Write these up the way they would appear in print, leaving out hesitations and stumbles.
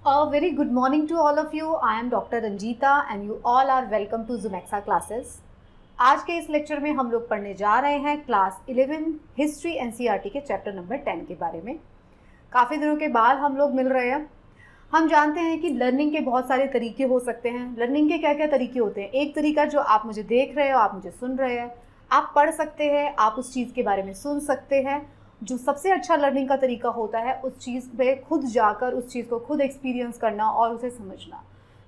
A very good morning to all of you. I am Dr. Ranjita and you all are welcome to Zumexa classes. आज के इस lecture में हम लोग पढ़ने जा रहे हैं क्लास 11 हिस्ट्री एनसीईआरटी के चैप्टर नंबर 10 के बारे में। काफ़ी दिनों के बाद हम लोग मिल रहे हैं। हम जानते हैं कि लर्निंग के बहुत सारे तरीके हो सकते हैं। लर्निंग के क्या क्या तरीके होते हैं? एक तरीका जो आप मुझे देख रहे हो, आप मुझे सुन रहे हैं, आप पढ़ सकते हैं, आप उस चीज़ के बारे में सुन सकते हैं। जो सबसे अच्छा लर्निंग का तरीका होता है उस चीज़ पे खुद जाकर उस चीज़ को खुद एक्सपीरियंस करना और उसे समझना।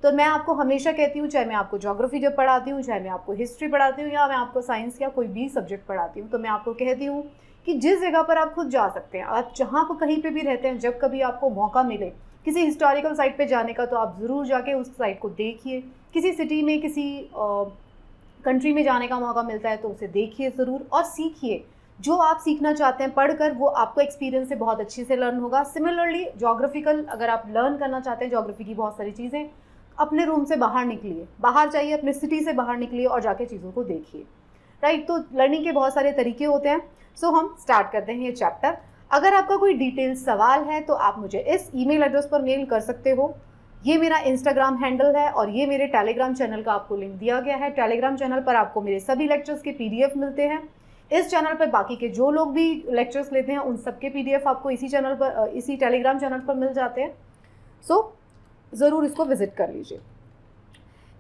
तो मैं आपको हमेशा कहती हूँ, चाहे मैं आपको ज्योग्राफी जब पढ़ाती हूँ, चाहे मैं आपको हिस्ट्री पढ़ाती हूँ या मैं आपको साइंस या कोई भी सब्जेक्ट पढ़ाती हूँ, तो मैं आपको कहती हूँ कि जिस जगह पर आप खुद जा सकते हैं, आप जहाँ पर कहीं पे भी रहते हैं, जब कभी आपको मौका मिले किसी हिस्टोरिकल साइट पे जाने का, तो आप ज़रूर जाके उस साइट को देखिए। किसी सिटी में, किसी कंट्री में जाने का मौका मिलता है तो उसे देखिए ज़रूर और सीखिए। जो आप सीखना चाहते हैं पढ़कर, वो आपको एक्सपीरियंस से बहुत अच्छे से लर्न होगा। सिमिलरली ज्योग्राफिकल अगर आप लर्न करना चाहते हैं ज्योग्राफी की बहुत सारी चीज़ें, अपने रूम से बाहर निकलिए, बाहर जाइए, अपने सिटी से बाहर निकलिए और जाके चीज़ों को देखिए। राइट, तो लर्निंग के बहुत सारे तरीके होते हैं। सो हम स्टार्ट करते हैं ये चैप्टर। अगर आपका कोई डिटेल सवाल है तो आप मुझे इस ईमेल एड्रेस पर मेल कर सकते हो। ये मेरा इंस्टाग्राम हैंडल है और ये मेरे टेलीग्राम चैनल का आपको लिंक दिया गया है। टेलीग्राम चैनल पर आपको मेरे सभी लेक्चर्स के PDF मिलते हैं। इस चैनल पर बाकी के जो लोग भी लेक्चर्स लेते हैं उन सबके PDF आपको इसी चैनल पर, इसी टेलीग्राम चैनल पर मिल जाते हैं। सो ज़रूर इसको विजिट कर लीजिए।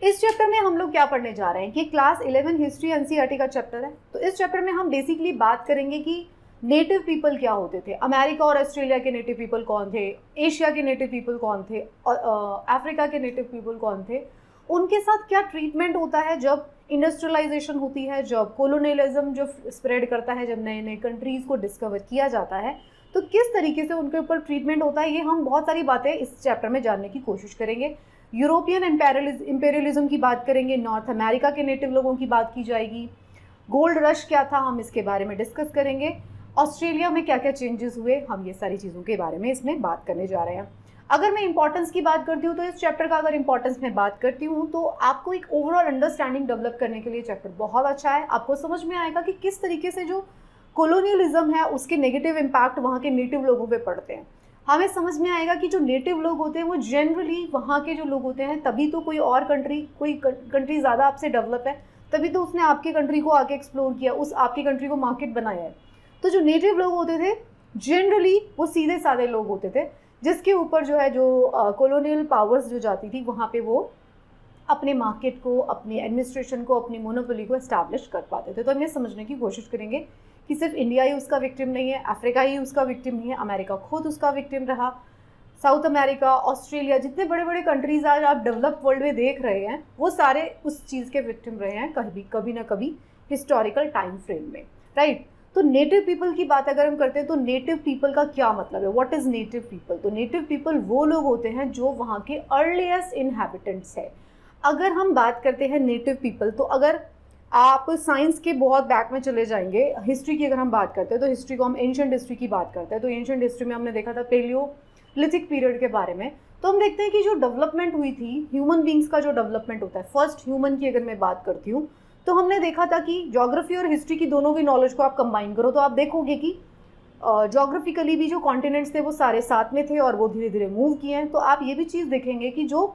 इस चैप्टर में हम लोग क्या पढ़ने जा रहे हैं कि क्लास 11 हिस्ट्री एनसीईआरटी का चैप्टर है। तो इस चैप्टर में हम बेसिकली बात करेंगे कि नेटिव पीपल क्या होते थे। अमेरिका और ऑस्ट्रेलिया के नेटिव पीपल कौन थे, एशिया के नेटिव पीपल कौन थे, और अफ्रीका के नेटिव पीपल कौन थे, उनके साथ क्या ट्रीटमेंट होता है जब इंडस्ट्रियलाइजेशन होती है, जब कोलोनियलिज्म जो स्प्रेड करता है, जब नए नए कंट्रीज़ को डिस्कवर किया जाता है, तो किस तरीके से उनके ऊपर ट्रीटमेंट होता है। ये हम बहुत सारी बातें इस चैप्टर में जानने की कोशिश करेंगे। यूरोपियन इम्पेरियलिज्म की बात करेंगे, नॉर्थ अमेरिका के नेटिव लोगों की बात की जाएगी, गोल्ड रश क्या था हम इसके बारे में डिस्कस करेंगे, ऑस्ट्रेलिया में क्या क्या चेंजेस हुए, हम ये सारी चीज़ों के बारे में इसमें बात करने जा रहे हैं। अगर मैं इंपॉर्टेंस की बात करती हूँ तो इस चैप्टर का अगर इंपॉर्टेंस मैं बात करती हूँ तो आपको एक ओवरऑल अंडरस्टैंडिंग डेवलप करने के लिए चैप्टर बहुत अच्छा है। आपको समझ में आएगा कि किस तरीके से जो कोलोनियलिज्म है उसके नेगेटिव इम्पैक्ट वहाँ के नेटिव लोगों पे पड़ते हैं। हमें समझ में आएगा कि जो नेटिव लोग होते हैं वो जनरली वहाँ के जो लोग होते हैं, तभी तो कोई और कोई कंट्री ज़्यादा आपसे डेवलप है, तभी तो उसने आपकी कंट्री को आके एक्सप्लोर किया, उस आपकी कंट्री को मार्केट बनाया है। तो जो नेटिव लोग होते थे जनरली वो सीधे साधे लोग होते थे, जिसके ऊपर जो है जो कॉलोनियल पावर्स जो जाती थी वहाँ पे वो अपने मार्केट को, अपनी एडमिनिस्ट्रेशन को, अपनी मोनोपोली को एस्टैब्लिश कर पाते थे। तो हम ये समझने की कोशिश करेंगे कि सिर्फ इंडिया ही उसका विक्टिम नहीं है, अफ्रीका ही उसका विक्टिम नहीं है, अमेरिका खुद उसका विक्टिम रहा, साउथ अमेरिका, ऑस्ट्रेलिया, जितने बड़े बड़े कंट्रीज़ आज आप डेवलप्ड वर्ल्ड में देख रहे हैं वो सारे उस चीज़ के विक्टिम रहे हैं कभी ना कभी हिस्टोरिकल टाइम फ्रेम में। राइट, तो नेटिव पीपल की बात अगर हम करते हैं तो नेटिव पीपल का क्या मतलब है, व्हाट इज़ नेटिव पीपल। तो नेटिव पीपल वो लोग होते हैं जो वहाँ के अर्लीस्ट इनहैबिटेंट्स है। अगर हम बात करते हैं नेटिव पीपल, तो अगर आप साइंस के बहुत बैक में चले जाएंगे, हिस्ट्री की अगर हम बात करते हैं तो हिस्ट्री को हम एंशिएंट हिस्ट्री की बात करते हैं, तो एंशिएंट हिस्ट्री में हमने देखा था पेलियोलिथिक पीरियड के बारे में। तो हम देखते हैं कि जो डेवलपमेंट हुई थी ह्यूमन बींग्स का, जो डेवलपमेंट होता है फर्स्ट ह्यूमन की अगर मैं बात करती हूँ, तो हमने देखा था कि ज्योग्राफी और हिस्ट्री की दोनों की नॉलेज को आप कंबाइन करो तो आप देखोगे कि ज्योग्राफिकली भी जो कॉन्टिनेंट्स थे वो सारे साथ में थे और वो धीरे धीरे मूव किए हैं। तो आप ये भी चीज़ देखेंगे कि जो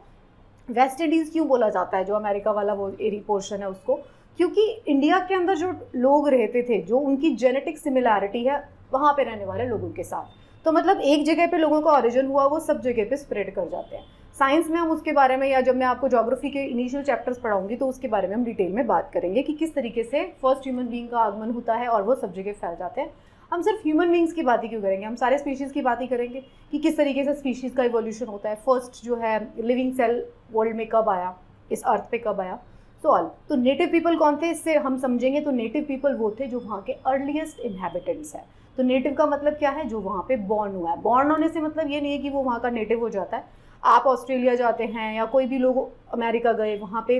वेस्ट इंडीज़ क्यों बोला जाता है, जो अमेरिका वाला वो एरी पोर्शन है उसको, क्योंकि इंडिया के अंदर जो लोग रहते थे, जो उनकी जेनेटिक सिमिलैरिटी है वहाँ पे रहने वाले लोगों के साथ, तो मतलब एक जगह पे लोगों का ओरिजिन हुआ वो सब जगह पे स्प्रेड कर जाते हैं। साइंस में हम उसके बारे में, या जब मैं आपको ज्योग्राफी के इनिशियल चैप्टर्स पढ़ाऊंगी तो उसके बारे में हम डिटेल में बात करेंगे कि किस तरीके से फर्स्ट ह्यूमन बीइंग का आगमन होता है और वो सब जगह फैल जाते हैं। हम सिर्फ ह्यूमन बींग्स की बात ही क्यों करेंगे, हम सारे स्पीशीज़ की बात ही करेंगे कि किस तरीके से स्पीशीज़ का इवोल्यूशन होता है, फर्स्ट जो है लिविंग सेल वर्ल्ड में कब आया, इस अर्थ पे कब आया। तो नेटिव पीपल कौन थे इससे हम समझेंगे। तो नेटिव पीपल वो थे जो वहाँ के अर्लीस्ट इनहैबिटेंट्स हैं। तो नेटिव का मतलब क्या है, जो वहाँ पे बॉर्न हुआ है। बॉर्न होने से मतलब ये नहीं है कि वो वहाँ का नेटिव हो जाता है। आप ऑस्ट्रेलिया जाते हैं या कोई भी लोग अमेरिका गए, वहाँ पे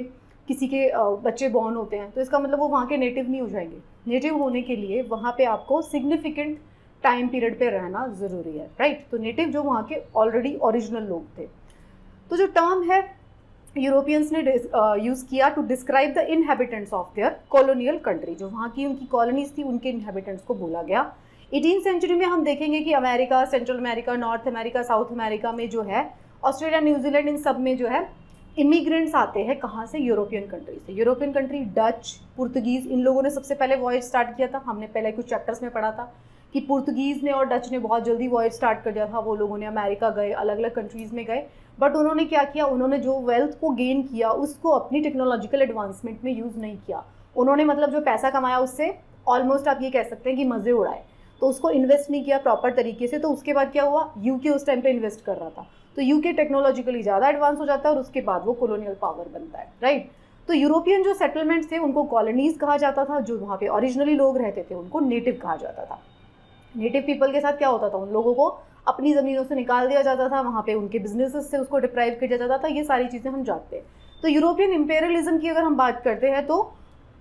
किसी के बच्चे बॉर्न होते हैं तो इसका मतलब वो वहाँ के नेटिव नहीं हो जाएंगे। नेटिव होने के लिए वहाँ पे आपको सिग्निफिकेंट टाइम पीरियड पे रहना ज़रूरी है। राइट, तो नेटिव जो वहाँ के ऑलरेडी ओरिजिनल लोग थे। तो जो टर्म है यूरोपियंस ने यूज़ किया to describe the inhabitants of their colonial country, जो वहाँ की उनकी कॉलोनीज थी उनके इनहेबिटेंट्स को बोला गया। 18th सेंचुरी में हम देखेंगे कि America, central America, north America, south America में जो है ऑस्ट्रेलिया, न्यूजीलैंड, इन सब में जो है इमिग्रेंट्स आते हैं कहाँ से, यूरोपियन कंट्री से। यूरोपियन कंट्री डच, पुर्तगीज़, इन लोगों ने सबसे पहले वॉयज स्टार्ट किया था। हमने पहले कुछ चैप्टर्स में पढ़ा था कि पुर्तगीज़ ने और डच ने बहुत जल्दी वॉयज स्टार्ट कर दिया था। वो लोगों ने अमेरिका गए, अलग अलग कंट्रीज़ में गए, बट उन्होंने क्या किया, उन्होंने जो वेल्थ को गेन किया उसको अपनी टेक्नोलॉजिकल एडवांसमेंट में यूज़ नहीं किया। उन्होंने मतलब जो पैसा कमाया उससे ऑलमोस्ट आप ये कह सकते हैं कि मज़े उड़ाए, तो उसको इन्वेस्ट नहीं किया प्रॉपर तरीके से। तो उसके बाद क्या हुआ, यूके उस टाइम पे इन्वेस्ट कर रहा था, तो यूके टेक्नोलॉजिकली ज़्यादा एडवांस हो जाता है और उसके बाद वो कॉलोनियल पावर बनता है, राइट। तो यूरोपियन जो सेटलमेंट्स थे उनको कॉलोनीज़ कहा जाता था, जो वहाँ पे ओरिजिनली लोग रहते थे उनको नेटिव कहा जाता था। नेटिव पीपल के साथ क्या होता था, उन लोगों को अपनी ज़मीनों से निकाल दिया जाता था, वहाँ पे उनके बिजनेसेस से उसको डिप्राइव किया जाता था। ये सारी चीज़ें हम जानते हैं। तो यूरोपियन इम्पेरियलिज्म की अगर हम बात करते हैं तो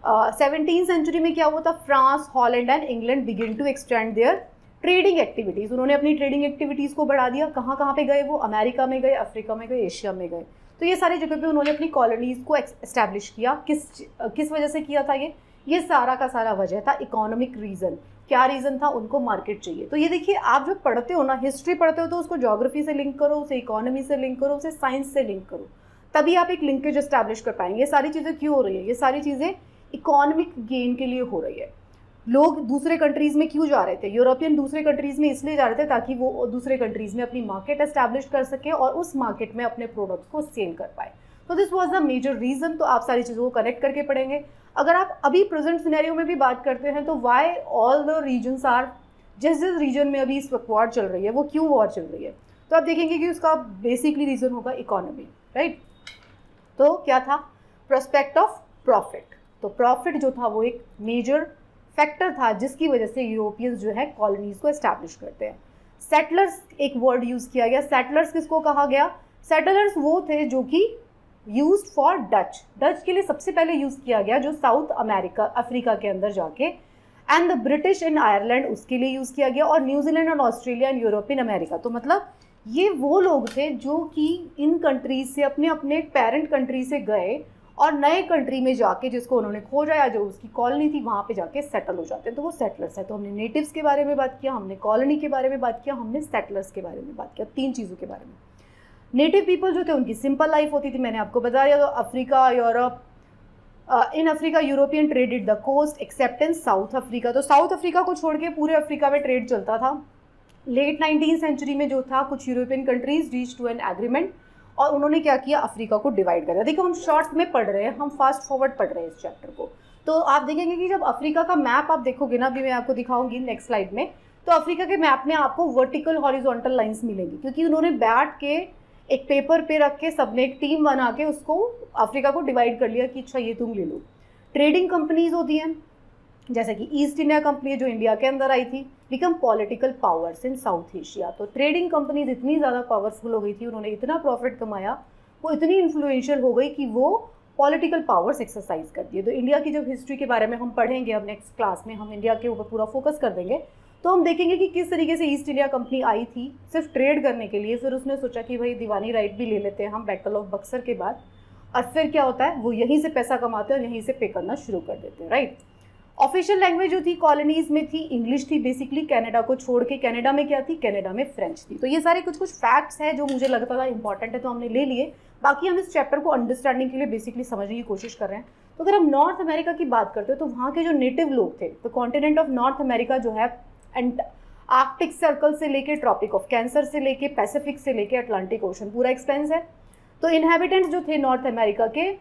17th सेंचुरी में क्या हुआ था, France, Holland and England begin to extend their trading activities. उन्होंने अपनी ट्रेडिंग एक्टिविटीज़ को बढ़ा दिया। कहाँ कहाँ पे गए वो, अमेरिका में गए, अफ्रीका में गए, एशिया में गए। तो ये सारी जगह पे उन्होंने अपनी कॉलोनीज़ को एस्टैब्लिश किया। किस वजह से किया था ये सारा का सारा वजह था इकोनॉमिक रीज़न। क्या रीज़न था, उनको मार्केट चाहिए। तो ये देखिए, आप जो पढ़ते हो ना, हिस्ट्री पढ़ते हो तो उसको ज्योग्राफी से लिंक करो, उसे इकोनॉमी से लिंक करो, उसे साइंस से लिंक करो, तभी आप एक लिंकेज एस्टैब्लिश कर पाएंगे। ये सारी चीज़ें क्यों हो रही है, ये सारी चीज़ें इकोनॉमिक गेन के लिए हो रही है। लोग दूसरे कंट्रीज़ में क्यों जा रहे थे, यूरोपियन दूसरे कंट्रीज़ में इसलिए जा रहे थे ताकि वो दूसरे कंट्रीज़ में अपनी मार्केट एस्टैब्लिश कर सके और उस मार्केट में अपने प्रोडक्ट्स को सेल कर पाए। तो this was the major reason. तो आप सारी चीज़ों को कनेक्ट करके पढ़ेंगे। अगर आप अभी प्रेजेंट सिनेरियो में भी बात करते हैं तो why all the reasons are, जिस रीजन में अभी इस वक्त वॉर चल रही है वो क्यों वॉर चल रही है, तो आप देखेंगे कि उसका बेसिकली रीज़न होगा इकोनॉमी, राइट। तो क्या था, प्रोस्पेक्ट ऑफ प्रॉफिट। तो प्रॉफिट जो था वो एक मेजर फैक्टर था जिसकी वजह से यूरोपियंस जो है कॉलोनीज़ को एस्टैब्लिश करते हैं। सेटलर्स एक वर्ड यूज़ किया गया। सेटलर्स किसको कहा गया, सेटलर्स वो थे जो कि यूज्ड फॉर डच के लिए सबसे पहले यूज़ किया गया, जो साउथ अमेरिका, अफ्रीका के अंदर जाके, and the British in Ireland उसके लिए यूज़ किया गया, और न्यूजीलैंड और ऑस्ट्रेलिया एंड यूरोपियन अमेरिका। तो मतलब ये वो लोग थे जो कि इन कंट्रीज से अपने अपने पेरेंट कंट्री से गए और नए कंट्री में जाके, जिसको उन्होंने खोजा या जो उसकी कॉलोनी थी वहाँ पे जाके सेटल हो जाते हैं, तो वो सेटलर्स है। तो हमने नेटिव्स के बारे में बात किया, हमने कॉलोनी के बारे में बात किया, हमने सेटलर्स के बारे में बात किया, तीन चीज़ों के बारे में। नेटिव पीपल जो थे उनकी सिंपल लाइफ होती थी, मैंने आपको बताया। तो Africa, Europe, in Africa European traded the coast except in South Africa. तो साउथ अफ्रीका को छोड़ के पूरे अफ्रीका में ट्रेड चलता था। लेट 19th सेंचुरी में जो था, कुछ European countries reach to an agreement और उन्होंने क्या किया, अफ्रीका को डिवाइड कर दिया। देखो हम शॉर्ट में पढ़ रहे हैं, हम फास्ट फॉरवर्ड पढ़ रहे हैं इस चैप्टर को। तो आप देखेंगे कि जब अफ्रीका का मैप आप देखोगे ना, अभी मैं आपको दिखाऊंगी नेक्स्ट स्लाइड में, तो अफ्रीका के मैप में आपको वर्टिकल हॉरिजॉन्टल लाइंस मिलेंगी, क्योंकि उन्होंने बैठ के एक पेपर पे रख के सबने एक टीम बना के उसको अफ्रीका को डिवाइड कर लिया कि अच्छा ये तुम ले लो। ट्रेडिंग कंपनीज होती हैं, जैसे कि ईस्ट इंडिया कंपनी जो इंडिया के अंदर आई थी, become political powers in south Asia. तो ट्रेडिंग कंपनीज इतनी ज़्यादा पावरफुल हो गई थी, उन्होंने इतना प्रॉफिट कमाया, वो इतनी इन्फ्लुएंशियल हो गई कि वो पॉलिटिकल पावर्स एक्सरसाइज करती है। तो इंडिया की जब हिस्ट्री के बारे में हम पढ़ेंगे, अब नेक्स्ट क्लास में हम इंडिया के ऊपर पूरा फोकस कर देंगे, तो हम देखेंगे कि किस तरीके से ईस्ट इंडिया कंपनी आई थी सिर्फ ट्रेड करने के लिए। फिर उसने सोचा कि भाई दीवानी राइट भी ले लेते हैं हम बैटल ऑफ बक्सर के बाद, और फिर क्या होता है, वो यहीं से पैसा कमाते हैं और यहीं से पे करना शुरू कर देते हैं, राइट। ऑफिशियल लैंग्वेज जो थी कॉलोनीज़ में थी इंग्लिश थी बेसिकली, कनाडा को छोड़ के। कनाडा में क्या थी, कनाडा में फ्रेंच थी। तो ये सारे कुछ फैक्ट्स हैं जो मुझे लगता था इंपॉर्टेंट है, तो हमने ले लिए। बाकी हम इस चैप्टर को अंडरस्टैंडिंग के लिए बेसिकली समझने की कोशिश कर रहे हैं। तो अगर हम नॉर्थ अमेरिका की बात करते हैं तो वहाँ के जो नेटिव लोग थे, तो कॉन्टिनेंट ऑफ नॉर्थ अमेरिका जो है आर्कटिक सर्कल से लेके ट्रॉपिक ऑफ कैंसर से लेके पैसिफिक से लेके अटलांटिक ओशन पूरा एक्सपेंस है। तो इनहेबिटेंट्स जो थे नॉर्थ अमेरिका के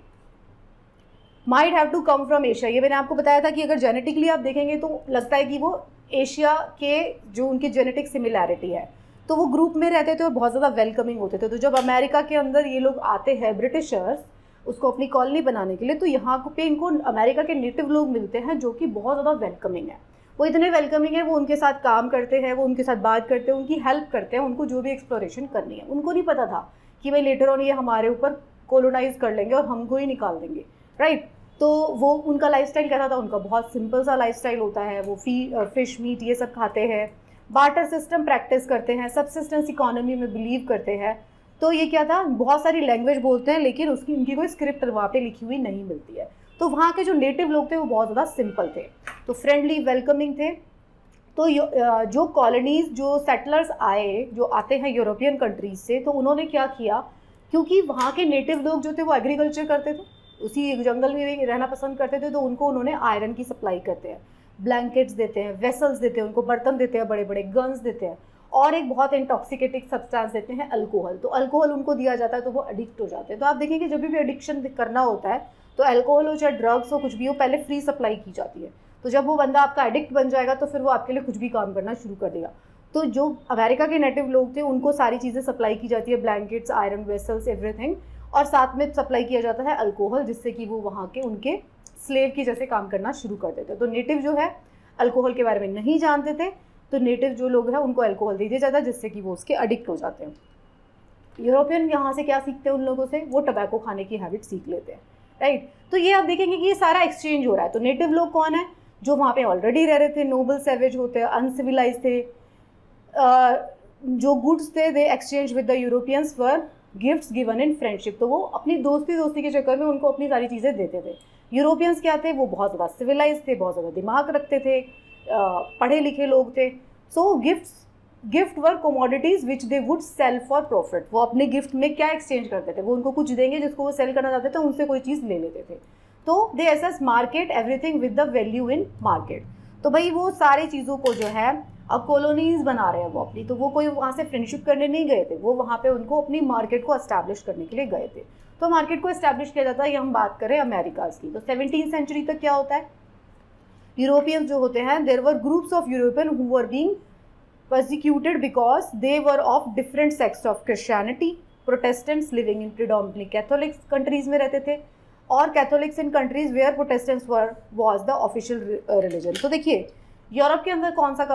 might have to come from Asia. ये मैंने आपको बताया था कि अगर जेनेटिकली आप देखेंगे तो लगता है कि वो एशिया के जो उनकी जेनेटिक सिमिलैरिटी है, तो वो ग्रुप में रहते थे और बहुत ज़्यादा वेलकमिंग होते थे। तो जब अमेरिका के अंदर ये लोग आते हैं ब्रिटिशर्स उसको अपनी कॉलोनी बनाने के लिए, तो यहाँ पे इनको अमेरिका के नेटिव लोग मिलते हैं जो कि बहुत ज़्यादा वेलकमिंग है। वो इतने वेलकमिंग है, वो उनके साथ काम करते हैं, वो उनके साथ बात करते हैं, उनकी हेल्प करते हैं, उनको जो भी एक्सप्लोरेशन करनी है। उनको नहीं पता था कि भाई लेटर ऑन ये हमारे ऊपर कोलोनाइज कर लेंगे और हमको ही निकाल देंगे, राइट। तो वो उनका लाइफस्टाइल कैसा था, उनका बहुत सिंपल सा लाइफस्टाइल होता है। वो फिश मीट ये सब खाते हैं, बार्टर सिस्टम प्रैक्टिस करते हैं, सबसिस्टेंस इकोनॉमी में बिलीव करते हैं। तो ये क्या था, बहुत सारी लैंग्वेज बोलते हैं लेकिन उसकी उनकी कोई स्क्रिप्ट वहाँ पे लिखी हुई नहीं मिलती है। तो वहाँ के जो नेटिव लोग थे वो बहुत ज़्यादा सिंपल थे, तो फ्रेंडली वेलकमिंग थे। तो जो कॉलोनीज़, जो सेटलर्स आए, जो आते हैं यूरोपियन कंट्रीज से, तो उन्होंने क्या किया, क्योंकि वहाँ के नेटिव लोग जो थे वो एग्रीकल्चर करते थे, उसी जंगल में रहना पसंद करते थे, तो उनको उन्होंने आयरन की सप्लाई करते हैं, ब्लैंकेट्स देते हैं, वेसल्स देते हैं, उनको बर्तन देते हैं, बड़े बड़े गन्स देते हैं, और एक बहुत इंटॉक्सिकेटिंग सब्सटेंस देते हैं अल्कोहल। तो अल्कोहल उनको दिया जाता है तो वो एडिक्ट हो जाते हैं। तो आप देखेंगे जब भी एडिक्शन करना होता है तो अल्कोहल हो चाहे ड्रग्स हो कुछ भी हो, पहले फ्री सप्लाई की जाती है। तो जब वो बंदा आपका एडिक्ट बन जाएगा तो फिर वो आपके लिए कुछ भी काम करना शुरू कर देगा। तो जो अमेरिका के नेटिव लोग थे उनको सारी चीज़ें सप्लाई की जाती है, ब्लैंकेट्स, आयरन वेसल्स, एवरीथिंग, और साथ में सप्लाई किया जाता है अल्कोहल, जिससे कि वो वहाँ के उनके स्लेव की जैसे काम करना शुरू कर देते। तो नेटिव जो है अल्कोहल के बारे में नहीं जानते थे, तो नेटिव जो लोग हैं उनको अल्कोहल दे दिया जाता है, जिससे कि वो उसके एडिक्ट हो जाते हैं। यूरोपियन यहाँ से क्या सीखते हैं उन लोगों से, वो टबैको खाने की हैबिट सीख लेते हैं, राइट। तो ये आप देखेंगे कि ये सारा एक्सचेंज हो रहा है। तो नेटिव लोग कौन है, जो वहाँ पे ऑलरेडी रह रहे थे, नोबल सैवेज होते हैं, अनसिविलाइज थे, जो गुड्स थे दे exchange with the Europeans for gifts given in friendship. तो वो अपनी दोस्ती के चक्कर में उनको अपनी सारी चीज़ें देते थे। यूरोपियंस क्या थे, वो बहुत ज़्यादा सिविलाइज थे, बहुत ज़्यादा दिमाग रखते थे, पढ़े लिखे लोग थे। So gift were commodities which they would sell for profit. वो अपने गिफ्ट में क्या एक्सचेंज करते थे, वो उनको कुछ देंगे जिसको वो सेल करना चाहते थे, उनसे कोई चीज़ ले लेते थे। तो they assess market everything with the value in market. तो भाई वो सारी चीज़ों को जो है अब कॉलोनीज बना रहे हैं वो अपनी, तो वो कोई वहाँ से फ्रेंडशिप करने नहीं गए थे, वो वहाँ पे उनको अपनी मार्केट को एस्टैब्लिश करने के लिए गए थे। तो मार्केट को एस्टैब्लिश किया जाता है, ये हम बात करें अमेरिकाज़ की। तो 17th सेंचुरी तक क्या होता है, यूरोपियंस जो होते हैं, there were groups of European who were being persecuted because they were of different sects of Christianity, Protestants living in predominantly Catholic countries में रहते थे, और Catholics in countries where Protestants was the official religion। तो देखिए Europe के अंदर कौन सा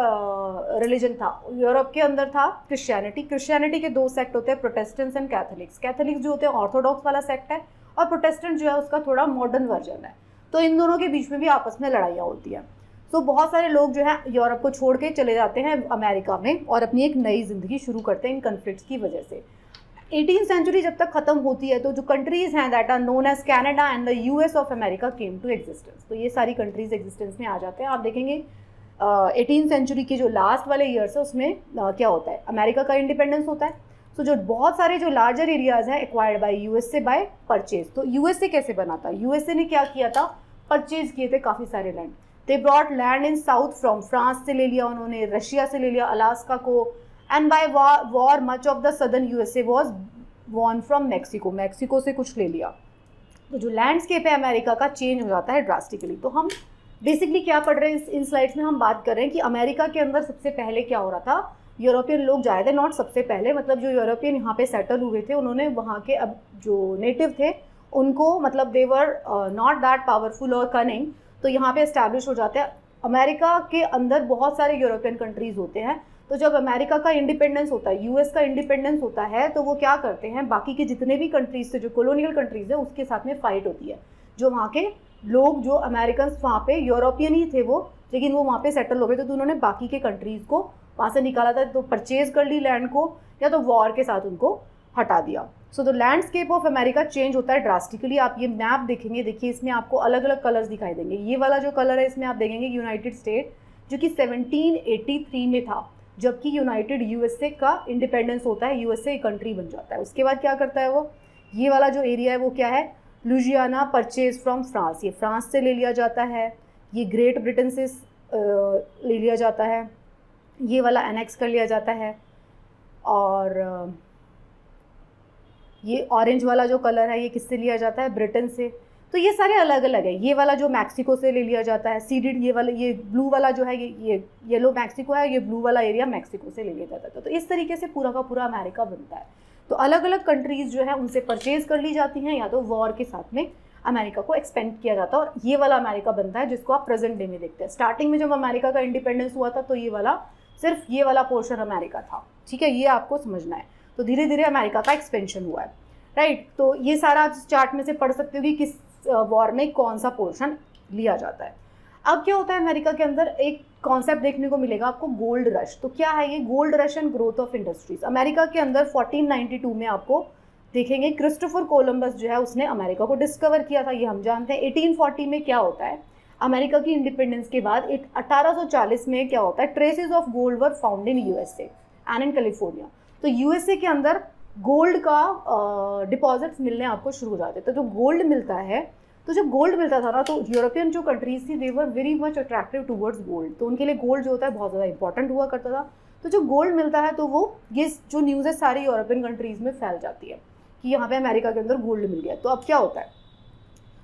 रिलीजन था, यूरोप के अंदर था क्रिश्चियनिटी के दो सेक्ट होते हैं, प्रोटेस्टेंट्स एंड कैथोलिक्स। कैथोलिक्स जो होते हैं ऑर्थोडॉक्स वाला सेक्ट है, और प्रोटेस्टेंट जो है उसका थोड़ा मॉडर्न वर्जन है। तो इन दोनों के बीच में भी आपस में लड़ाइयाँ होती हैं। तो बहुत सारे लोग जो है यूरोप को छोड़ के चले जाते हैं अमेरिका में और अपनी एक नई ज़िंदगी शुरू करते हैं इन कन्फ्लिक्ट्स की वजह से। 18th सेंचुरी जब तक ख़त्म होती है तो जो कंट्रीज़ हैं that are known as Canada and the US of America came to existence. तो ये सारी कंट्रीज़ एग्जिस्टेंस में आ जाते हैं। आप देखेंगे 18th सेंचुरी के जो लास्ट वाले ईयर्स है उसमें क्या होता है, अमेरिका का इंडिपेंडेंस होता है। तो जो बहुत सारे जो लार्जर एरियाज़ हैं acquired by USA by purchase. तो यूएसए कैसे बना था, यूएसए ने क्या किया था, परचेज किए थे काफ़ी सारे land. They brought land in south from France से ले लिया उन्होंने, रशिया से ले लिया, अलास्का को, and by war much of the southern USA was won from Mexico, Mexico से कुछ ले लिया। तो जो लैंडस्केप है अमेरिका का चेंज हो जाता है ड्रास्टिकली। तो हम बेसिकली क्या पढ़ रहे हैं इन स्लाइड्स में, हम बात कर रहे हैं कि अमेरिका के अंदर सबसे पहले क्या हो रहा था, यूरोपियन लोग जा रहे थे, नॉट सबसे पहले, मतलब जो यूरोपियन यहाँ पे सेटल हुए थे उन्होंने वहाँ के अब जो नेटिव थे उनको, मतलब दे वर नॉट दैट पावरफुल और कनिंग, तो यहाँ पे एस्टैब्लिश हो जाते हैं। अमेरिका के अंदर बहुत सारे यूरोपियन कंट्रीज़ होते हैं। तो जब अमेरिका का इंडिपेंडेंस होता है, यूएस का इंडिपेंडेंस होता है, तो वो क्या करते हैं, बाकी के जितने भी कंट्रीज़ थे जो कॉलोनियल कंट्रीज़ है उसके साथ में फ़ाइट होती है। जो वहाँ के लोग, जो अमेरिकन वहाँ पे यूरोपियन ही थे वो, लेकिन वो वहाँ पे सेटल हो गए थे, तो उन्होंने बाकी के कंट्रीज़ को वहाँ से निकाला था, तो परचेज कर ली लैंड को, या तो वॉर के साथ उनको हटा दिया। So the landscape of America change होता है ड्रास्टिकली। आप ये मैप देखेंगे, देखिए इसमें आपको अलग अलग कलर्स दिखाई देंगे। ये वाला जो कलर है इसमें आप देखेंगे यूनाइटेड स्टेट, जो कि 1783 में था, जबकि यूनाइटेड यूएसए का इंडिपेंडेंस होता है, यूएसए कंट्री बन जाता है। उसके बाद क्या करता है वो, ये वाला जो एरिया है वो क्या है, लुजियाना परचेज फ्रॉम फ्रांस, ये फ्रांस से ले लिया जाता है। ये ग्रेट ब्रिटेन से ले लिया जाता है, ये वाला एनेक्स कर लिया जाता है। और ये ऑरेंज वाला जो कलर है ये किससे लिया जाता है, ब्रिटेन से। तो ये सारे अलग अलग है। ये वाला जो मैक्सिको से ले लिया जाता है, सीडेड, ये वाला, ये ब्लू वाला जो है ये येलो मैक्सिको है, ये ब्लू वाला एरिया मैक्सिको से ले लिया जाता है। तो इस तरीके से पूरा का पूरा अमेरिका बनता है। तो अलग अलग कंट्रीज़ जो है उनसे परचेज कर ली जाती हैं, या तो वॉर के साथ में अमेरिका को एक्सपेंड किया जाता है। और ये वाला अमेरिका बनता है जिसको आप प्रेजेंट डे में देखते हैं। स्टार्टिंग में जब अमेरिका का इंडिपेंडेंस हुआ था तो ये वाला, सिर्फ ये वाला पोर्शन अमेरिका था, ठीक है, ये आपको समझना है। तो धीरे धीरे अमेरिका का एक्सपेंशन हुआ है, राइट। तो ये सारा चार्ट में से पढ़ सकते हो कि किस वॉर में कौन सा पोर्शन लिया जाता है। अब क्या होता है अमेरिका के अंदर, एक कॉन्सेप्ट देखने को मिलेगा आपको, गोल्ड रश। तो क्या है ये, gold rush and growth of industries. America के अंदर 1492 में आपको देखेंगे क्रिस्टोफर कोलंबस जो है उसने अमेरिका को डिस्कवर किया था, ये हम जानते हैं। 1840 में क्या होता है, अमेरिका की इंडिपेंडेंस के बाद 1840 में क्या होता है, traces of gold were found in USA and in California. तो यूएसए के अंदर गोल्ड का डिपॉजिट्स मिलने आपको शुरू हो जाते थे। तो जो गोल्ड मिलता है, तो जब गोल्ड मिलता था ना, तो यूरोपियन जो कंट्रीज थी they were very much attractive towards gold. तो उनके लिए गोल्ड जो होता है बहुत ज़्यादा इंपॉर्टेंट हुआ करता था। तो जो गोल्ड मिलता है तो वो ये जो न्यूज़ है सारी यूरोपियन कंट्रीज में फैल जाती है कि यहाँ पे अमेरिका के अंदर गोल्ड मिल गया। तो अब क्या होता है,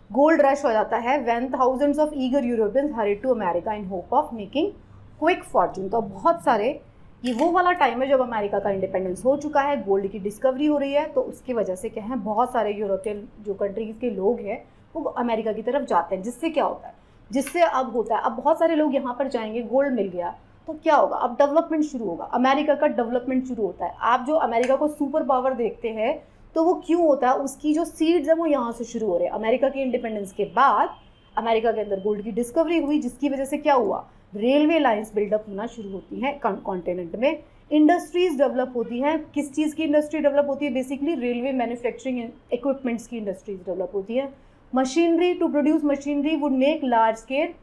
गोल्ड रश हो जाता है when thousands of eager Europeans hurried to America in hope of making quick fortune. तो अब बहुत सारे, ये वो वाला टाइम है जब अमेरिका का इंडिपेंडेंस हो चुका है, गोल्ड की डिस्कवरी हो रही है, तो उसकी वजह से क्या है, बहुत सारे यूरोपियन जो कंट्रीज़ के लोग हैं वो अमेरिका की तरफ जाते हैं। जिससे क्या होता है, जिससे अब होता है, अब बहुत सारे लोग यहाँ पर जाएंगे, गोल्ड मिल गया तो क्या होगा, अब डेवलपमेंट शुरू होगा, अमेरिका का डेवलपमेंट शुरू होता है। आप जो अमेरिका को सुपर पावर देखते हैं तो वो क्यों होता है, उसकी जो सीड्स हैं वो यहाँ से शुरू हो रहे हैं। अमेरिका के इंडिपेंडेंस के बाद अमेरिका के अंदर गोल्ड की डिस्कवरी हुई, जिसकी वजह से क्या हुआ, रेलवे लाइंस बिल्डअप होना शुरू होती हैं कॉन्टिनेंट में, इंडस्ट्रीज डेवलप होती हैं। किस चीज़ की इंडस्ट्री डेवलप होती है, बेसिकली रेलवे मैन्युफैक्चरिंग इक्विपमेंट्स की इंडस्ट्रीज डेवलप होती है। Machinery, to produce machinery would make large scale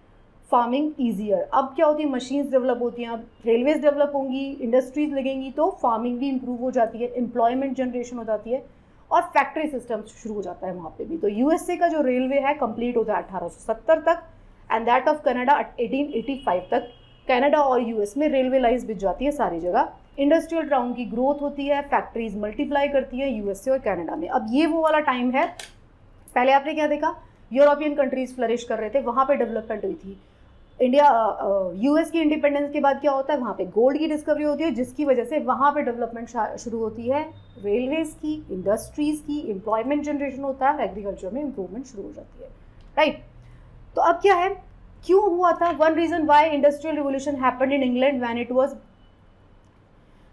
farming easier. अब क्या होती है, मशीन्स डेवलप होती हैं, अब रेलवेज डेवलप होंगी, इंडस्ट्रीज लगेंगी तो फार्मिंग भी इंप्रूव हो जाती है, एम्प्लॉयमेंट जनरेशन हो जाती है और फैक्ट्री सिस्टम शुरू हो जाता है वहाँ पे भी। तो यूएसए का जो रेलवे है कंप्लीट होता है 1870 तक एंड दैट ऑफ कनाडा 1885 तक। कनाडा और यूएस में रेलवे लाइंस बिछ जाती है सारी जगह, इंडस्ट्रियल टाउन की ग्रोथ होती है, फैक्ट्रीज मल्टीप्लाई करती है यूएसए और कनाडा में। अब ये वो वाला टाइम है, पहले आपने क्या देखा, यूरोपियन कंट्रीज फ्लरिश कर रहे थे, वहाँ पे डेवलपमेंट हुई थी। इंडिया यूएस की इंडिपेंडेंस के बाद क्या होता है, वहाँ पे गोल्ड की डिस्कवरी होती है, जिसकी वजह से वहाँ पे डेवलपमेंट शुरू होती है, रेलवेज की, इंडस्ट्रीज़ की, एम्प्लॉयमेंट जनरेशन होता है, एग्रीकल्चर में इंप्रूवमेंट शुरू हो जाती है, राइट। तो अब क्या है, क्यों हुआ था, one reason why industrial revolution happened in England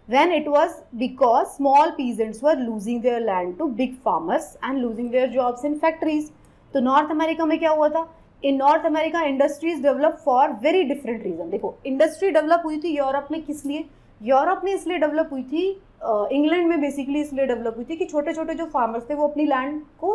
when it was because small peasants were losing their land to big farmers and losing their jobs in factories। तो नॉर्थ अमेरिका में क्या हुआ था, in North America industries develop for very different reason. देखो, industry develop हुई थी Europe में, किस लिए, यूरोप में इसलिए डेवलप हुई थी, इंग्लैंड में बेसिकली इसलिए डेवलप हुई थी कि छोटे छोटे जो फार्मर्स थे वो अपनी लैंड को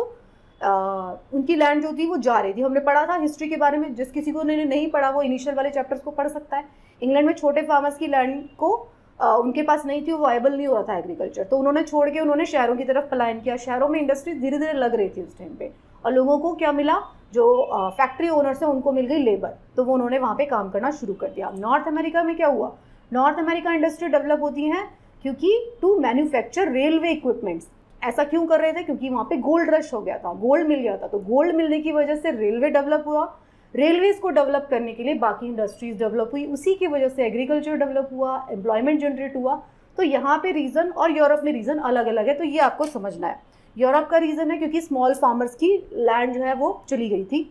उनकी लैंड जो थी वो जा रही थी। हमने पढ़ा था हिस्ट्री के बारे में, जिस किसी को नहीं पढ़ा वो इनिशियल वाले चैप्टर्स को पढ़ सकता है। इंग्लैंड में छोटे फार्मर्स की लैंड को उनके पास नहीं थी, वो वायबल नहीं हो रहा था एग्रीकल्चर, तो उन्होंने छोड़ के उन्होंने शहरों की तरफ पलायन किया। शहरों में इंडस्ट्रीज धीरे धीरे लग रही थी उस टाइम पे, और लोगों को क्या मिला, जो फैक्ट्री ओनर्स हैं उनको मिल गई लेबर, तो वो उन्होंने वहाँ पे काम करना शुरू कर दिया। नॉर्थ अमेरिका में क्या हुआ, नॉर्थ अमेरिका इंडस्ट्री डेवलप होती हैं क्योंकि टू मैन्युफैक्चर रेलवे इक्विपमेंट्स। ऐसा क्यों कर रहे थे, क्योंकि वहाँ पे गोल्ड रश हो गया था, गोल्ड मिल गया था, तो गोल्ड मिलने की वजह से रेलवे डेवलप हुआ, रेलवेज को डेवलप करने के लिए बाकी इंडस्ट्रीज डेवलप हुई, उसी की वजह से एग्रीकल्चर डेवलप हुआ, एम्प्लॉयमेंट जनरेट हुआ। तो यहाँ पे रीज़न और यूरोप में रीज़न अलग अलग है, तो ये आपको समझना है। यूरोप का रीज़न है क्योंकि स्मॉल फार्मर्स की लैंड जो है वो चली गई थी,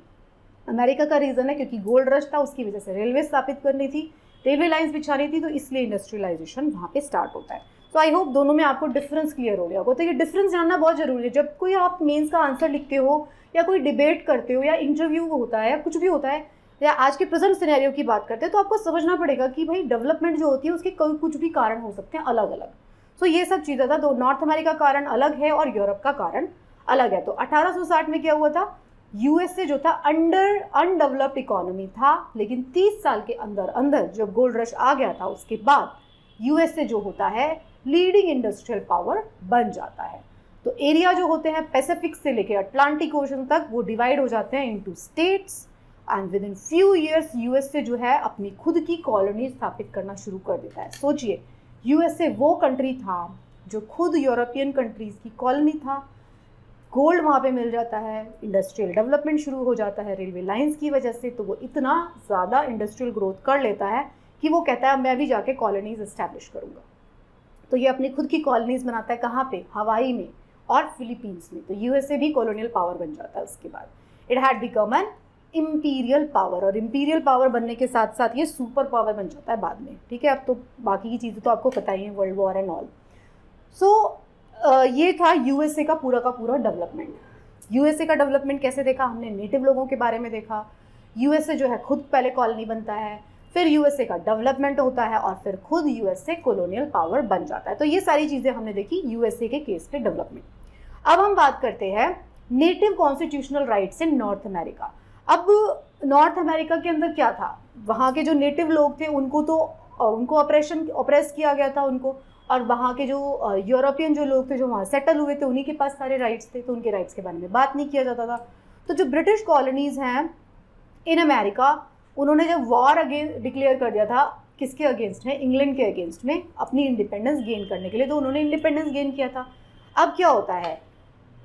अमेरिका का रीज़न है क्योंकि गोल्ड रश था, उसकी वजह से रेलवे स्थापित करनी थी, रेलवे लाइन्स बिछानी थी, तो इसलिए इंडस्ट्रियलाइजेशन वहाँ पे स्टार्ट होता है। तो आई होप दोनों में आपको डिफरेंस क्लियर हो गया होगा। तो ये डिफरेंस जानना बहुत ज़रूरी है। जब कोई आप मेंस का आंसर लिखते हो या कोई डिबेट करते हो या इंटरव्यू होता है या कुछ भी होता है या आज के प्रेजेंट सिनेरियो की बात करते हैं, तो आपको समझना पड़ेगा कि भाई डेवलपमेंट जो होती है उसके कुछ भी कारण हो सकते हैं अलग अलग। सो ये सब चीज़ें था, तो नॉर्थ अमेरिका का कारण अलग है और यूरोप का कारण अलग है। तो 1860 में क्या हुआ था, यूएसए जो था अनडेवलप्ड इकोनॉमी था, लेकिन 30 साल के अंदर जब गोल्ड रश आ गया था उसके बाद यूएसए जो होता है लीडिंग इंडस्ट्रियल पावर बन जाता है। तो एरिया जो होते हैं पैसिफिक से लेकर अटलांटिक ओशन तक वो डिवाइड हो जाते हैं into states and with in few years USA जो है अपनी खुद की कॉलोनी स्थापित करना शुरू कर देता है। सोचिए, यूएसए वो कंट्री था जो खुद यूरोपियन कंट्रीज़ की कॉलोनी था, गोल्ड वहाँ पे मिल जाता है, इंडस्ट्रियल डेवलपमेंट शुरू हो जाता है रेलवे लाइंस की वजह से, तो वो इतना ज़्यादा इंडस्ट्रियल ग्रोथ कर लेता है कि वो कहता है मैं भी जाके कॉलोनीज इस्टेब्लिश करूँगा। तो ये अपनी खुद की कॉलोनीज बनाता है, कहाँ पे, हवाई में और फिलीपींस में। तो यूएसए भी कॉलोनियल पावर बन जाता है उसके बाद। It had become an imperial power, और इम्पीरियल पावर बनने के साथ साथ ये सुपर पावर बन जाता है बाद में। ठीक है, अब तो बाकी की चीज़ें तो आपको पता ही है, वर्ल्ड वॉर एंड ऑल। सो ये था यूएसए का पूरा डेवलपमेंट। यूएसए का डेवलपमेंट कैसे देखा हमने, नेटिव लोगों के बारे में देखा, यूएसए जो है खुद पहले कॉलोनी बनता है, फिर यूएसए का डेवलपमेंट होता है और फिर खुद यूएसए कॉलोनियल पावर बन जाता है। तो ये सारी चीज़ें हमने देखी यूएसए के केस पे डेवलपमेंट। अब हम बात करते हैं नेटिव कॉन्स्टिट्यूशनल राइट्स इन नॉर्थ अमेरिका। अब नॉर्थ अमेरिका के अंदर क्या था, वहाँ के जो नेटिव लोग थे उनको ऑपरेस किया गया था उनको, और वहाँ के जो यूरोपियन जो लोग थे जो वहाँ सेटल हुए थे उन्हीं के पास सारे राइट्स थे, तो उनके राइट्स के बारे में बात नहीं किया जाता था। तो जो ब्रिटिश कॉलोनीज़ हैं इन अमेरिका, उन्होंने जब वॉर अगेंस्ट डिक्लेयर कर दिया था, किसके अगेंस्ट है, इंग्लैंड के अगेंस्ट में, अपनी इंडिपेंडेंस गेन करने के लिए, तो उन्होंने इंडिपेंडेंस गेन किया था। अब क्या होता है,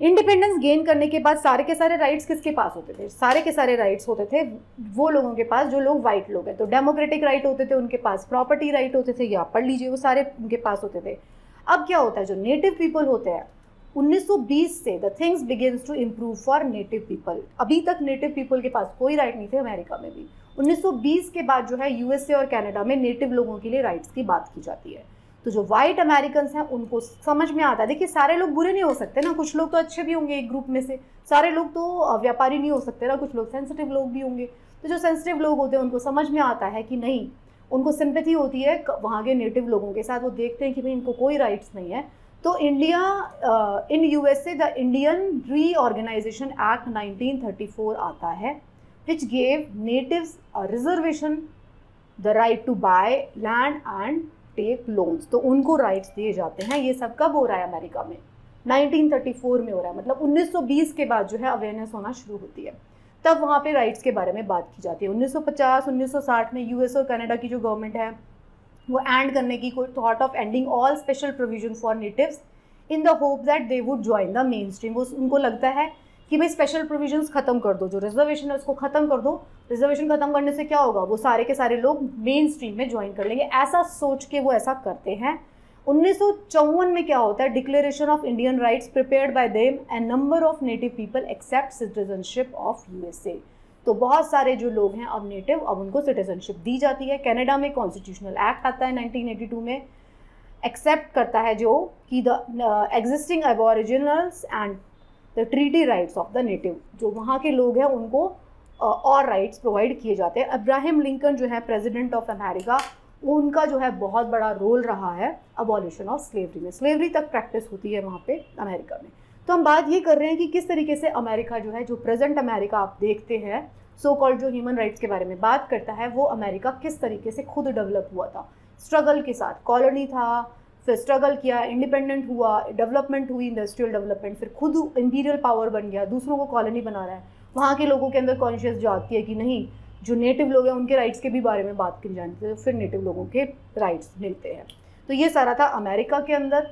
इंडिपेंडेंस गेन करने के बाद सारे के सारे राइट्स किसके पास होते थे, सारे के सारे राइट्स होते थे वो लोगों के पास जो लोग वाइट लोग हैं। तो डेमोक्रेटिक राइट होते थे उनके पास, प्रॉपर्टी राइट होते थे, या पढ़ लीजिए वो सारे उनके पास होते थे। अब क्या होता है, जो नेटिव पीपल होते हैं 1920 से the things begins to improve for native people. अभी तक नेटिव पीपल के पास कोई राइट नहीं थे अमेरिका में भी। 1920 के बाद जो है यूएसए और कनाडा में नेटिव लोगों के लिए राइट्स की बात की जाती है। तो जो वाइट अमेरिकन हैं उनको समझ में आता है, देखिए सारे लोग बुरे नहीं हो सकते ना, कुछ लोग तो अच्छे भी होंगे एक ग्रुप में से, सारे लोग तो व्यापारी नहीं हो सकते ना, कुछ लोग सेंसिटिव लोग भी होंगे। तो जो सेंसिटिव लोग होते हैं उनको समझ में आता है कि नहीं, उनको सिंपैथी होती है वहाँ के नेटिव लोगों के साथ, वो देखते हैं कि भाई इनको कोई राइट्स नहीं है। तो India in USA the Indian reorganization act 1934 आता है, which gave natives a reservation the right to buy land and take loans. तो उनको राइट्स दिए जाते हैं। ये सब कब हो रहा है अमेरिका में, 1934 में हो रहा है, मतलब 1920 के बाद जो है अवेयरनेस होना शुरू होती है, तब वहाँ पे राइट्स के बारे में बात की जाती है। 1950 1960 में यूएस और कनाडा की जो गवर्नमेंट है वो एंड करने की कोई thought of ending all special provision for natives in the hope that they would join the main stream. वो उनको लगता है कि भाई स्पेशल प्रोविजंस खत्म कर दो, जो रिजर्वेशन है उसको खत्म कर दो, रिजर्वेशन खत्म करने से क्या होगा, वो सारे के सारे लोग मेन स्ट्रीम में ज्वाइन कर लेंगे, ऐसा सोच के वो ऐसा करते हैं। 1954 में क्या होता है, declaration of Indian rights prepared by them and number of native people accept citizenship of USA. तो बहुत सारे जो लोग हैं अब नेटिव, अब उनको सिटीजनशिप दी जाती है। कनाडा में कॉन्स्टिट्यूशनल एक्ट आता है 1982 में, एक्सेप्ट करता है जो कि the existing aboriginals and the treaty rights of the native, जो वहाँ के लोग हैं उनको और राइट्स प्रोवाइड किए जाते हैं। अब्राहम लिंकन जो है प्रेसिडेंट ऑफ अमेरिका, उनका जो है बहुत बड़ा रोल रहा है अबॉलिशन ऑफ स्लेवरी में। स्लेवरी तक प्रैक्टिस होती है वहाँ पे अमेरिका में। तो हम बात ये कर रहे हैं कि किस तरीके से अमेरिका जो है, जो प्रेजेंट अमेरिका आप देखते हैं, सो कॉल्ड जो ह्यूमन राइट्स के बारे में बात करता है, वो अमेरिका किस तरीके से खुद डेवलप हुआ था, स्ट्रगल के साथ। कॉलोनी था, फिर स्ट्रगल किया, इंडिपेंडेंट हुआ, डेवलपमेंट हुई, इंडस्ट्रियल डेवलपमेंट, फिर खुद इंपीरियल पावर बन गया, दूसरों को कॉलोनी बना रहा है। वहाँ के लोगों के अंदर कॉन्शियस जागती है कि नहीं, जो नेटिव लोग हैं उनके राइट्स के भी बारे में बात की जाती है, फिर नेटिव लोगों के राइट्स मिलते हैं। तो ये सारा था अमेरिका के अंदर।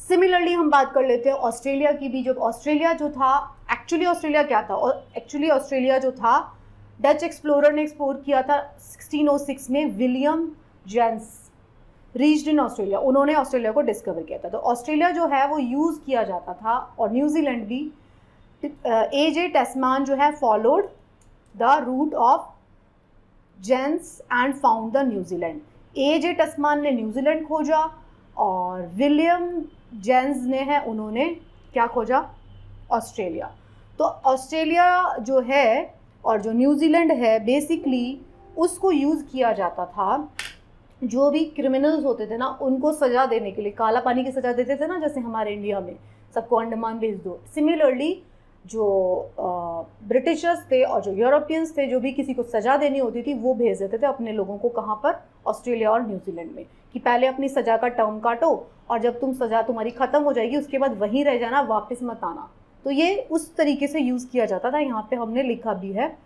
सिमिलरली हम बात कर लेते हैं ऑस्ट्रेलिया की भी। जब ऑस्ट्रेलिया जो था, एक्चुअली ऑस्ट्रेलिया क्या था, और एक्चुअली ऑस्ट्रेलिया जो था डच एक्सप्लोरर ने एक्सप्लोर किया था 1606 में, William James reached in Australia, उन्होंने ऑस्ट्रेलिया को डिस्कवर किया था। तो ऑस्ट्रेलिया जो है वो यूज़ किया जाता था, और न्यूजीलैंड भी। ए.जे. टेस्मान जो है followed the route of James and found the New Zealand. A J. Tasman ने न्यूजीलैंड खोजा, और विलियम जेम्स ने है, उन्होंने क्या खोजा, ऑस्ट्रेलिया। तो ऑस्ट्रेलिया जो है और जो न्यूजीलैंड है, बेसिकली उसको यूज़ किया जाता था जो भी क्रिमिनल्स होते थे ना, उनको सज़ा देने के लिए, काला पानी की सज़ा देते थे ना, जैसे हमारे इंडिया में सबको अंडमान भेज दो। सिमिलरली जो ब्रिटिशर्स थे और जो यूरोपियंस थे, जो भी किसी को सज़ा देनी होती थी वो भेज देते थे अपने लोगों को, कहाँ पर, ऑस्ट्रेलिया और न्यूजीलैंड में, कि पहले अपनी सज़ा का टर्म काटो, और जब तुम सज़ा तुम्हारी ख़त्म हो जाएगी उसके बाद वहीं रह जाना, वापस मत आना। तो ये उस तरीके से यूज़ किया जाता था। यहाँ पे हमने लिखा भी है,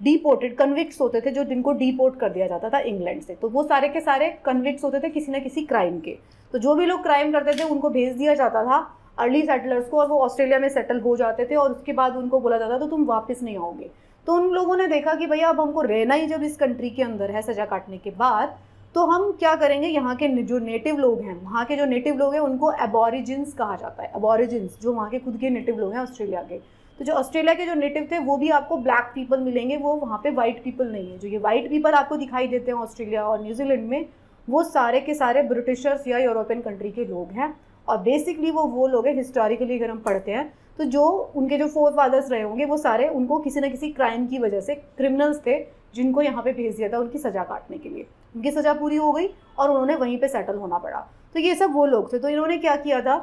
डीपोर्टेड कन्विक्ट्स होते थे, जो जिनको डीपोर्ट कर दिया जाता था इंग्लैंड से। तो वो सारे के सारे कन्विक्ट्स होते थे किसी न किसी क्राइम के। तो जो भी लोग क्राइम करते थे उनको भेज दिया जाता था अर्ली सेटलर्स को, और वो ऑस्ट्रेलिया में सेटल हो जाते थे, और उसके बाद उनको बोला जाता था तुम वापस नहीं आओगे। तो उन लोगों ने देखा कि भैया अब हमको रहना ही जब इस कंट्री के अंदर है सज़ा काटने के बाद, तो हम क्या करेंगे, यहाँ के जो नेटिव लोग हैं, वहाँ के जो नेटिव लोग हैं उनको एबॉरिजिन्स कहा जाता है। एबॉरिजिन्स जो वहाँ के खुद के नेटिव लोग हैं ऑस्ट्रेलिया के। तो जो ऑस्ट्रेलिया के जो नेटिव थे वो भी आपको ब्लैक पीपल मिलेंगे, वो वहाँ पे वाइट पीपल नहीं है। जो ये वाइट पीपल आपको दिखाई देते हैं ऑस्ट्रेलिया और न्यूजीलैंड में, वो सारे के सारे ब्रिटिशर्स या यूरोपियन कंट्री के लोग हैं। और बेसिकली वो लोग हैं, हिस्टोरिकली अगर हम पढ़ते हैं तो जो उनके जो फोर फादर्स रहे होंगे वो सारे उनको किसी न किसी क्राइम की वजह से क्रिमिनल्स थे, जिनको यहाँ पे भेज दिया था उनकी सज़ा काटने के लिए। उनकी सज़ा पूरी हो गई और उन्होंने वहीं पे सेटल होना पड़ा। तो ये सब वो लोग थे। तो इन्होंने क्या किया था,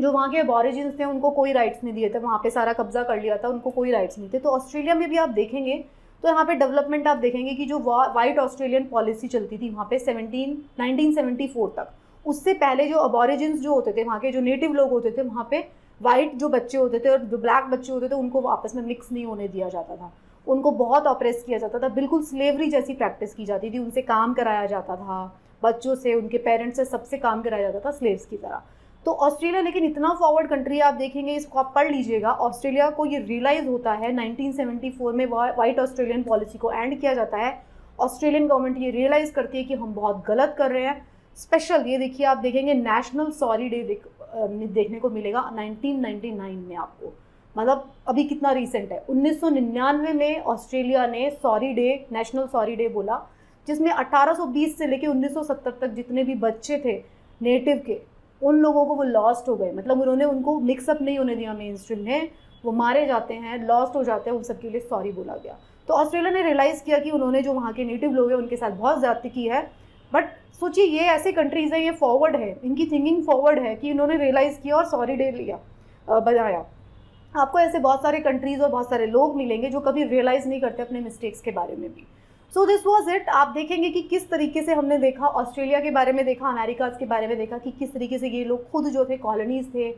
जो वहाँ के अबॉरिजिन्स थे उनको कोई राइट्स नहीं दिए थे, वहाँ पे सारा कब्जा कर लिया था, उनको कोई राइट्स नहीं थे। तो ऑस्ट्रेलिया में भी आप देखेंगे तो यहाँ पे डेवलपमेंट आप देखेंगे कि जो वाइट ऑस्ट्रेलियन पॉलिसी चलती थी वहाँ पे 1974 तक, उससे पहले जो अबॉरिजिन्स जो होते थे, वहाँ के जो नेटिव लोग होते थे, वहाँ पे वाइट जो बच्चे होते थे और जो ब्लैक बच्चे होते थे उनको आपस में मिक्स नहीं होने दिया जाता था, उनको बहुत ऑपरेस किया जाता था, बिल्कुल स्लेवरी जैसी प्रैक्टिस की जाती थी, उनसे काम कराया जाता था, बच्चों से, उनके पेरेंट्स से, सबसे काम कराया जाता था स्लेव्स की तरह। तो ऑस्ट्रेलिया लेकिन इतना फॉरवर्ड कंट्री है, आप देखेंगे, इसको आप पढ़ लीजिएगा, ऑस्ट्रेलिया को ये रियलाइज़ होता है 1974 में वाइट ऑस्ट्रेलियन पॉलिसी को एंड किया जाता है। ऑस्ट्रेलियन गवर्नमेंट ये रियलाइज़ करती है कि हम बहुत गलत कर रहे हैं। स्पेशल ये देखिए, आप देखेंगे नेशनल सॉरी डे देखने को मिलेगा 1999 में आपको, मतलब अभी कितना रिसेंट है, 1999 में ऑस्ट्रेलिया ने sorry day, national sorry day बोला, जिसमें 1820 से लेके 1970 तक जितने भी बच्चे थे नेटिव के, उन लोगों को वो लॉस्ट हो गए, मतलब उन्होंने उनको मिक्सअप नहीं होने दिया मेन स्ट्रीम में, वो मारे जाते हैं, लॉस्ट हो जाते हैं, उन सब के लिए सॉरी बोला गया। तो ऑस्ट्रेलिया ने रियलाइज़ किया कि उन्होंने जो वहाँ के नेटिव लोग हैं उनके साथ बहुत ज़्यादती की है। बट सोचिए, ये ऐसे कंट्रीज़ हैं, ये फॉरवर्ड है, इनकी थिंकिंग फॉरवर्ड है कि इन्होंने रियलाइज़ किया और सॉरी डे लिया, बनाया। आपको ऐसे बहुत सारे कंट्रीज़ और बहुत सारे लोग मिलेंगे जो कभी रियलाइज़ नहीं करते अपने मिस्टेक्स के बारे में भी। So this was it. आप देखेंगे कि किस तरीके से हमने देखा, ऑस्ट्रेलिया के बारे में देखा, अमेरिकाज़ के बारे में देखा कि किस तरीके से ये लोग खुद जो थे कॉलोनीज़ थे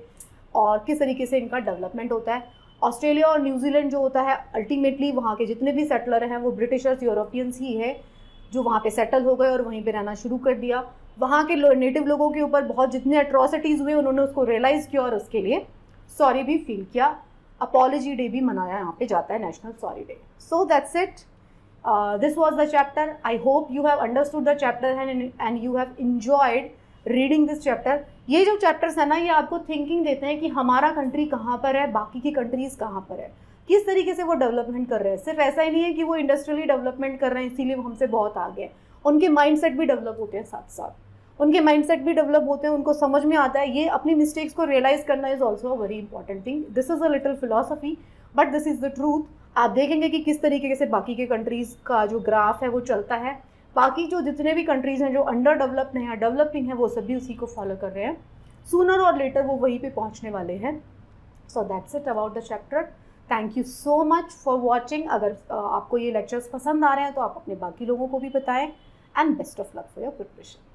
और किस तरीके से इनका डेवलपमेंट होता है। ऑस्ट्रेलिया और न्यूजीलैंड जो होता है, अल्टीमेटली वहाँ के जितने भी सेटलर हैं वो ब्रिटिशर्स, यूरोपियंस ही है जो वहाँ पे सेटल हो गए और वहीं पे रहना शुरू कर दिया। वहाँ के नेटिव लोगों के ऊपर बहुत जितने अट्रॉसिटीज़ हुए उन्होंने उसको रियलाइज़ किया और उसके लिए सॉरी भी फील किया। अपॉलॉजी डे भी मनाया यहाँ पे जाता है, national sorry day. So that's it. This was the chapter. I hope you have understood the chapter and you have enjoyed reading this chapter. ये जो चैप्टर्स है ना, ये आपको थिंकिंग देते हैं कि हमारा कंट्री कहाँ पर है, बाकी की कंट्रीज़ कहाँ पर है, किस तरीके से वो डेवलपमेंट कर रहे हैं। सिर्फ ऐसा ही नहीं है कि वो इंडस्ट्रियली डेवलपमेंट कर रहे हैं इसीलिए वो हमसे बहुत आगे हैं, उनके माइंडसेट भी डेवलप होते हैं, साथ साथ उनके माइंडसेट भी डेवलप होते हैं, उनको समझ में आता है ये अपनी मिस्टेक्स को रियलाइज़ करना is also a very important thing. This is a little philosophy but this is the truth. आप देखेंगे कि किस तरीके से बाकी के कंट्रीज़ का जो ग्राफ है वो चलता है, बाकी जो जितने भी कंट्रीज़ हैं जो अंडर डेवलप्ड हैं या डेवलपिंग हैं वो सभी उसी को फॉलो कर रहे हैं, सूनर और लेटर वो वहीं पे पहुंचने वाले हैं। So that's it about the chapter. Thank you so much for watching. अगर आपको ये लेक्चर्स पसंद आ रहे हैं तो आप अपने बाकी लोगों को भी बताएं and best of luck for your preparation.